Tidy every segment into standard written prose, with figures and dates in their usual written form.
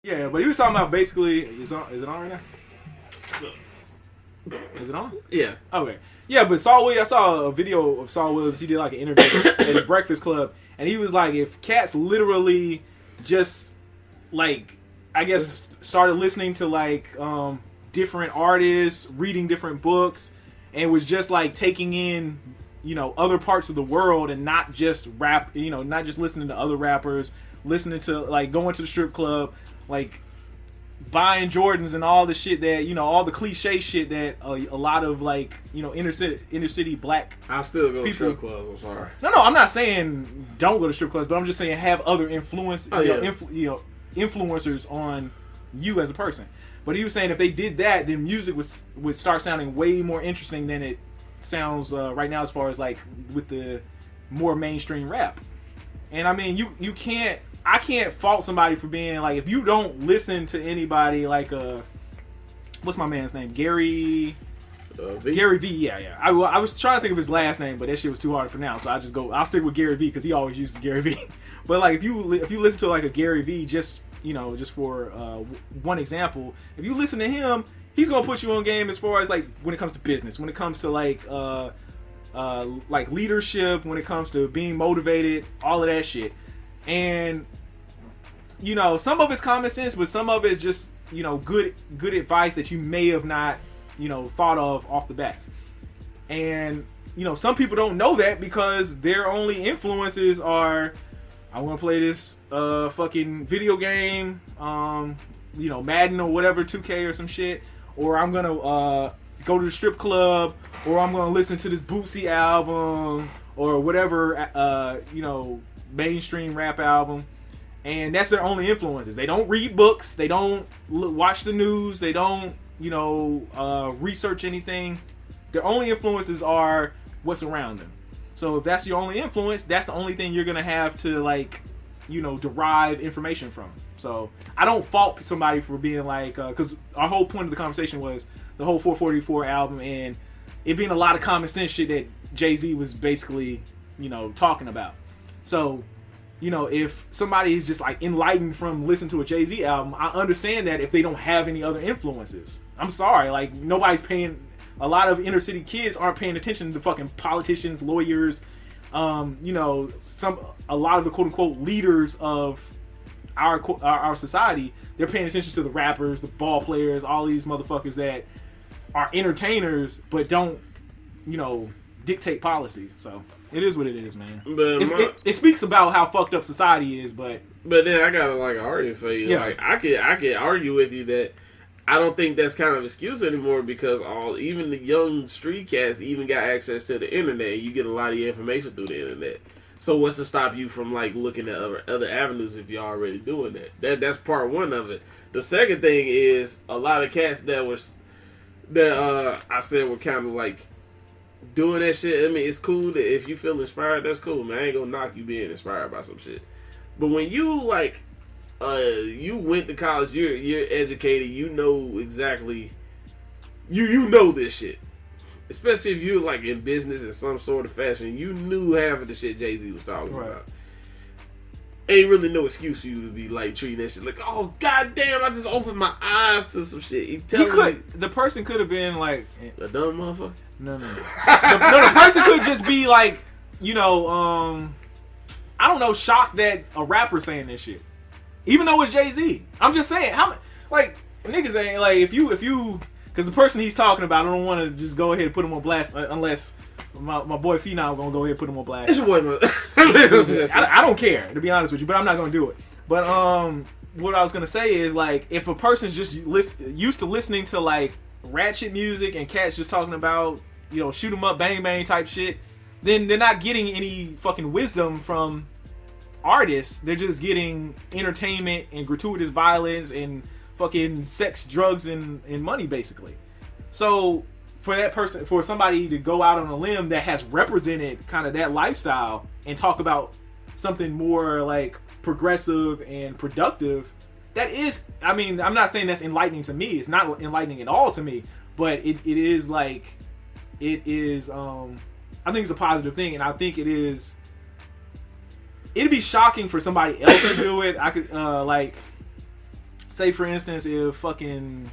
Yeah, but he was talking about basically. Is it on right now? Is it on? Yeah. Okay. Yeah, but Saul Williams, I saw a video of Saul Williams. He did like an interview at the Breakfast Club, and he was like, if cats literally just like, I guess, started listening to like different artists, reading different books, and was just like taking in, you know, other parts of the world and not just rap, you know, not just listening to other rappers, listening to like going to the strip club, like buying Jordans and all the shit that, you know, all the cliche shit that a lot of like, you know, inner city black I still go to people. strip clubs. I'm sorry. No, I'm not saying don't go to strip clubs, but I'm just saying have other influence, influencers on you as a person. But he was saying if they did that, then music would start sounding way more interesting than it sounds right now, as far as like with the more mainstream rap. And I mean, I can't fault somebody for being like, if you don't listen to anybody like what's my man's name, Gary V. Gary V. Yeah. I was trying to think of his last name, but that shit was too hard to pronounce, so I'll stick with Gary V because he always uses Gary V. But like if you listen to like a Gary V, just for one example, if you listen to him, he's gonna put you on game as far as like when it comes to business, when it comes to like leadership, when it comes to being motivated, all of that shit. And you know, some of it's common sense, but some of it's just, you know, good advice that you may have not, you know, thought of off the bat. And you know, some people don't know that because their only influences are, I want to play this fucking video game, you know, Madden or whatever, 2K or some shit, or I'm gonna go to the strip club, or I'm gonna listen to this Bootsy album or whatever, you know, mainstream rap album. And that's their only influences. They don't read books, they don't watch the news, they don't, you know, research anything. Their only influences are what's around them. So if that's your only influence, that's the only thing you're gonna have to, like, you know, derive information from. So I don't fault somebody for being like, because our whole point of the conversation was the whole 444 album and it being a lot of common sense shit that Jay-Z was basically, you know, talking about. So, you know, if somebody is just like enlightened from listening to a Jay-Z album, I understand that if they don't have any other influences. I'm sorry, like nobody's paying. A lot of inner city kids aren't paying attention to fucking politicians, lawyers, you know, a lot of the quote unquote leaders of our society. They're paying attention to the rappers, the ball players, all these motherfuckers that are entertainers but don't, you know, dictate policies. So it is what it is, man. But it speaks about how fucked up society is, but then I got like an argument for you. Yeah. Like I could argue with you that I don't think that's kind of an excuse anymore because even the young street cats even got access to the internet. You get a lot of your information through the internet. So what's to stop you from like looking at other avenues if you're already doing that? That's part one of it. The second thing is a lot of cats that I said were kind of like doing that shit. I mean, it's cool that if you feel inspired, that's cool, man. I ain't gonna knock you being inspired by some shit. But when you like, you went to college, you're educated, you know exactly, you know this shit. Especially if you're like in business in some sort of fashion, you knew half of the shit Jay-Z was talking about. Ain't really no excuse for you to be like treating that shit like, oh goddamn, I just opened my eyes to some shit. The person could have been like a dumb motherfucker. No. The person could just be like, you know, I don't know, shocked that a rapper saying this shit, even though it's Jay-Z. I'm just saying, how like niggas ain't like if you because the person he's talking about, I don't want to just go ahead and put him on blast unless my boy Phenom gonna go ahead and put him on blast. It's your boy, I don't care, to be honest with you, but I'm not gonna do it. But what I was gonna say is like if a person's just used to listening to like ratchet music and cats just talking about, you know, shoot 'em up, bang bang type shit, then they're not getting any fucking wisdom from artists. They're just getting entertainment and gratuitous violence and fucking sex, drugs, and money, basically. So for that person, for somebody to go out on a limb that has represented kind of that lifestyle and talk about something more like progressive and productive, that is, I mean, I'm not saying that's enlightening to me. It's not enlightening at all to me, but it is like, it is, I think it's a positive thing, and I think it'd be shocking for somebody else to do it. I could, like, say for instance, if fucking,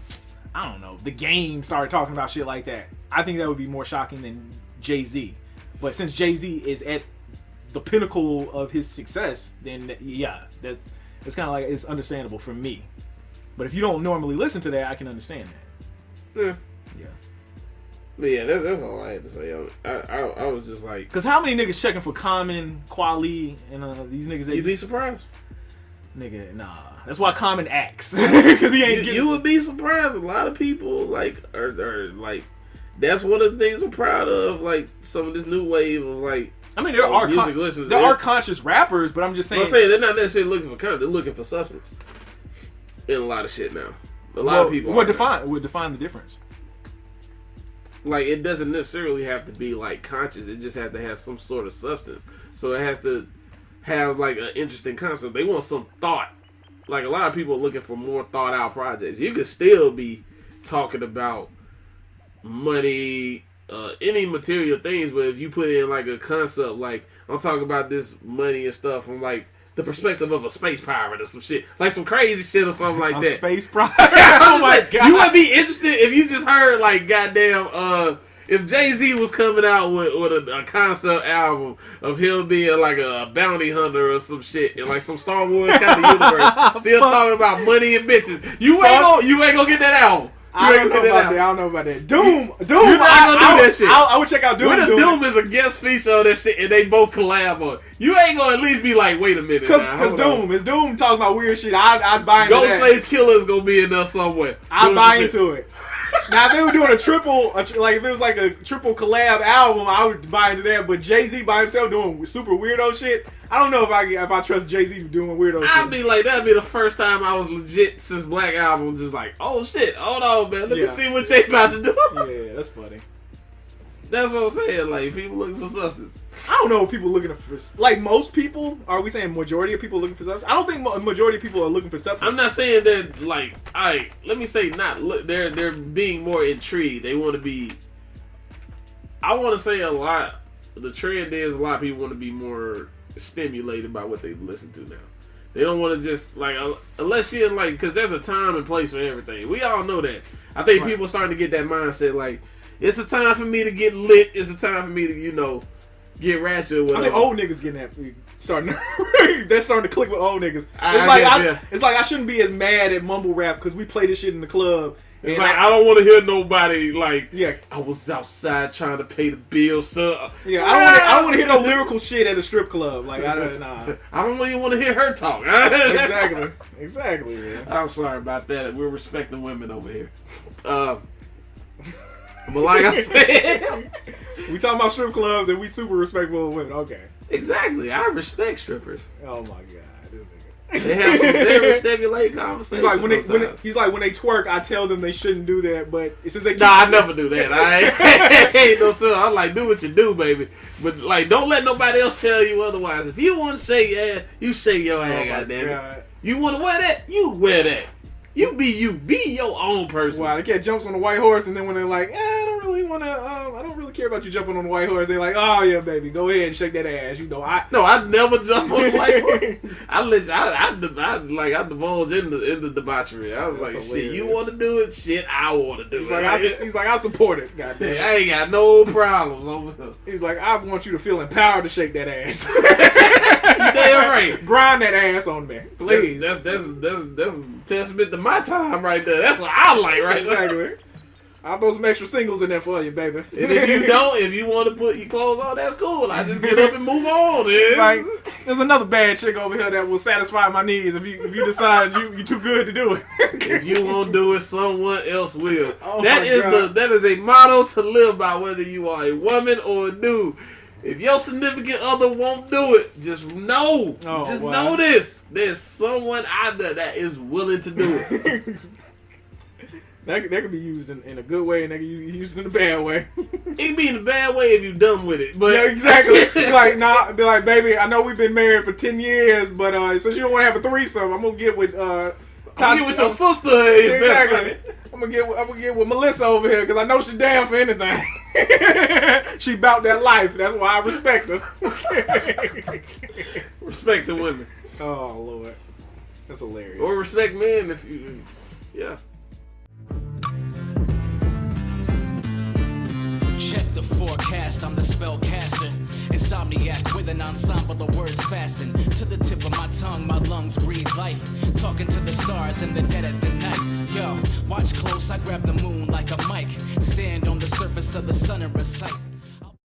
I don't know, The Game started talking about shit like that, I think that would be more shocking than Jay-Z. But since Jay-Z is at the pinnacle of his success, then yeah, it's kind of like, it's understandable for me. But if you don't normally listen to that, I can understand that. Yeah. Yeah. But yeah, that's all I had to say. I was just like, because how many niggas checking for Common, Kweli, and these niggas? You'd be surprised. Nigga, nah. That's why Common acts. Because he ain't You would be surprised. A lot of people like are like. That's one of the things I'm proud of. Like some of this new wave of like. I mean, there are music listeners. There are conscious rappers, but I'm just saying. I'm saying they're not necessarily looking for content. They're looking for substance. In a lot of shit now. A lot of people. What define the difference? Like, it doesn't necessarily have to be like conscious. It just has to have some sort of substance. So it has to have like an interesting concept. They want some thought. Like, a lot of people are looking for more thought out projects. You could still be talking about money, any material things, but if you put in like a concept, like I'm talking about this money and stuff from like the perspective of a space pirate or some shit, like some crazy shit or something like that. Space pirate. Oh my god! You would be interested if you just heard like goddamn. If Jay-Z was coming out with a concept album of him being like a bounty hunter or some shit in like some Star Wars kind of universe, still talking about money and bitches, you ain't gonna get that album. I don't know about that. Doom. You're not gonna do that shit. I would check out Doom. What if Doom is a guest feature on that shit and they both collab on it? You ain't gonna at least be like, wait a minute. Because Doom is Doom talking about weird shit. I'd buy into that. Ghostface Killer's gonna be in there somewhere. I'd buy into it. Now, if they were doing a triple, like if it was like a triple collab album, I would buy into that. But Jay-Z by himself doing super weirdo shit, I don't know if I trust Jay-Z doing weirdo shit. I'd be like, that'd be the first time I was legit since Black Album, just like, oh shit, hold on, man, let me see what Jay about to do. Yeah, that's funny. That's what I'm saying. Like, people looking for substance. I don't know if people looking for, like, most people. Are we saying majority of people looking for substance? I don't think majority of people are looking for substance. I'm not saying that. Like, let me say not. Look, they're being more intrigued. They want to be. I want to say a lot. The trend is a lot of people want to be more stimulated by what they listen to now. They don't want to just like unless you're like, because there's a time and place for everything. We all know that. I think people are starting to get that mindset. Like, it's a time for me to get lit. It's a time for me to, get ratchet or whatever. I think old niggas getting that starting. That's starting to click with old niggas. It's like I shouldn't be as mad at mumble rap because we play this shit in the club. It's like I don't want to hear nobody like. Yeah, I was outside trying to pay the bills, son. Yeah, I don't want to hear no lyrical shit at a strip club. Like I don't even want to hear her talk. Exactly. Man. I'm sorry about that. We're respecting women over here. But like I said, we talking about strip clubs and we super respectful of women. Okay. Exactly. I respect strippers. Oh my god. They have some very stimulating conversations. He's like when they twerk, I tell them they shouldn't do that, but since they I never do that. I ain't no son. I'm like, do what you do, baby. But like, don't let nobody else tell you otherwise. If you want to shake your ass, you shake your ass, goddammit. You want to wear that? You wear that. You be your own person. Wow, the cat jumps on the white horse, and then when they're like, I don't really care about you jumping on the white horse. They're like, oh yeah, baby, go ahead and shake that ass. I'd never jump on the white horse. I divulge in the debauchery. I was That's like, hilarious. Shit, you want to do it? Shit, I want to do it. He's like, I support it. Goddamn, I ain't got no problems over here. He's like, I want you to feel empowered to shake that ass. You damn right. Grind that ass on me, please. That's a testament to my time right there. That's what I like right there. Exactly. I'll throw some extra singles in there for you, baby. And if you want to put your clothes on, that's cool. I just get up and move on. Like, there's another bad chick over here that will satisfy my needs if you decide you're too good to do it. If you won't do it, someone else will. Oh that is a motto to live by, whether you are a woman or a dude. If your significant other won't do it, just know. Know this. There's someone out there that is willing to do it. That could be used in a good way, and that could be used in a bad way. It can be in a bad way if you're done with it. But yeah, exactly. Be like, baby, I know we've been married for 10 years, but since you don't want to have a threesome, I'm gonna get with your sister. Exactly. I'm gonna get with Melissa over here because I know she's down for anything. She bout that life. That's why I respect her. Respect the women. Oh Lord. That's hilarious. Or respect men if you, yeah. Check the forecast, I'm the spellcaster. Insomniac with an ensemble of words fastened to the tip of my tongue, my lungs breathe life. Talking to the stars in the dead of the night. Yo, watch close, I grab the moon like a mic. Stand on the surface of the sun and recite.